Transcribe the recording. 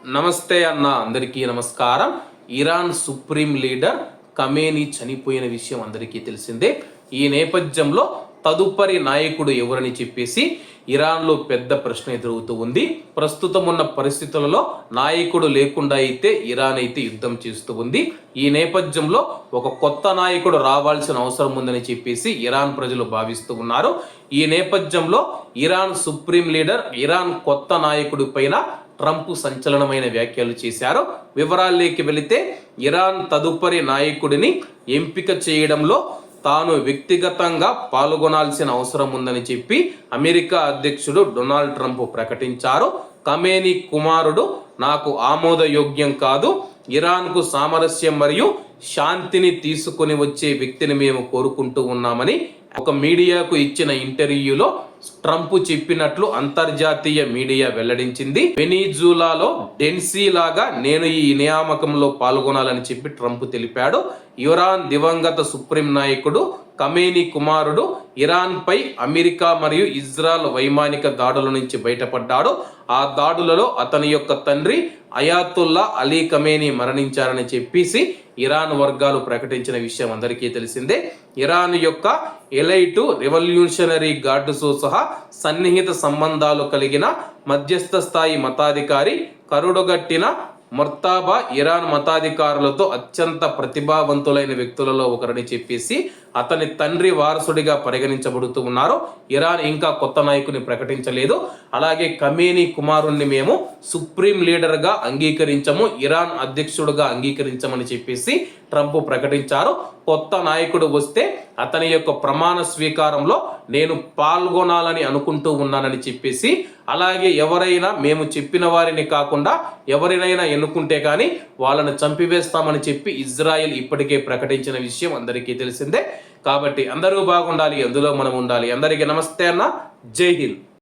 నమస్తే అన్న, అందరికీ నమస్కారం. ఇరాన్ సుప్రీం లీడర్ ఖమేనీ చనిపోయిన విషయం అందరికీ తెలిసిందే. ఈ నేపథ్యంలో తదుపరి నాయకుడు ఎవరని చెప్పేసి ఇరాన్లో పెద్ద ప్రశ్న ఎదురవుతూ ఉంది. ప్రస్తుతం ఉన్న పరిస్థితులలో నాయకుడు లేకుండా అయితే ఇరాన్ అయితే యుద్ధం చేస్తూ ఉంది. ఈ నేపథ్యంలో ఒక కొత్త నాయకుడు రావాల్సిన అవసరం ఉందని చెప్పేసి ఇరాన్ ప్రజలు భావిస్తూ ఉన్నారు. ఈ నేపథ్యంలో ఇరాన్ సుప్రీం లీడర్, ఇరాన్ కొత్త నాయకుడి పైన ట్రంప్ సంచలనమైన వ్యాఖ్యలు చేశారు. వివరాల్లోకి వెళితే, ఇరాన్ తదుపరి నాయకుడిని ఎంపిక చేయడంలో తాను వ్యక్తిగతంగా పాల్గొనాల్సిన అవసరం ఉందని చెప్పి అమెరికా అధ్యక్షుడు డొనాల్డ్ ట్రంప్ ప్రకటించారు. ఖమేనీ కుమారుడు నాకు ఆమోదయోగ్యం కాదు. ఇరాన్కు సామరస్యం మరియు శాంతిని తీసుకొని వచ్చే వ్యక్తిని మేము కోరుకుంటూ ఉన్నామని ఒక మీడియాకు ఇచ్చిన ఇంటర్వ్యూలో ట్రంప్ చెప్పినట్లు అంతర్జాతీయ మీడియా వెల్లడించింది. వెనిజులాలో డెన్సీ లాగా నేను ఈ నియామకంలో పాల్గొనాలని చెప్పి ట్రంప్ తెలిపాడు. ఇరాన్ దివంగత సుప్రీం నాయకుడు ఖమేనీ కుమారుడు ఇరాన్ పై అమెరికా మరియు ఇజ్రాయెల్ వైమానిక దాడుల నుంచి బయటపడ్డాడు. ఆ దాడులలో అతని యొక్క తండ్రి అయాతుల్లా అలీ ఖమేనీ మరణించారని చెప్పేసి ఇరాన్ వర్గాలు ప్రకటించిన విషయం అందరికీ తెలిసిందే. ఇరాన్ యొక్క ఎలైట్ రెవల్యూషనరీ గార్డ్స్ సహా సన్నిహిత సంబంధాలు కలిగిన మధ్యస్థ స్థాయి మతాధికారి కరుడుగట్టిన మొర్తాబా ఇరాన్ మతాధికారులతో అత్యంత ప్రతిభావంతులైన వ్యక్తులలో ఒకరని చెప్పేసి అతని తండ్రి వారసుడిగా పరిగణించబడుతూ ఉన్నారు. ఇరాన్ ఇంకా కొత్త నాయకుని ప్రకటించలేదు. అలాగే ఖమేనీ కుమారుణ్ణి మేము సుప్రీం లీడర్గా అంగీకరించము, ఇరాన్ అధ్యక్షుడుగా అంగీకరించమని చెప్పేసి ట్రంప్ ప్రకటించారు. కొత్త నాయకుడు వస్తే అతని యొక్క ప్రమాణ స్వీకారంలో నేను పాల్గొనాలని అనుకుంటూ ఉన్నానని చెప్పేసి, అలాగే ఎవరైనా మేము చెప్పిన వారిని కాకుండా ఎవరినైనా ఎన్నుకుంటే కానీ వాళ్ళను చంపివేస్తామని చెప్పి ఇజ్రాయెల్ ఇప్పటికే ప్రకటించిన విషయం అందరికీ తెలిసిందే. కాబట్టి అందరూ బాగుండాలి, అందులో మనం ఉండాలి. అందరికీ నమస్తే అన్న, జై హింద్.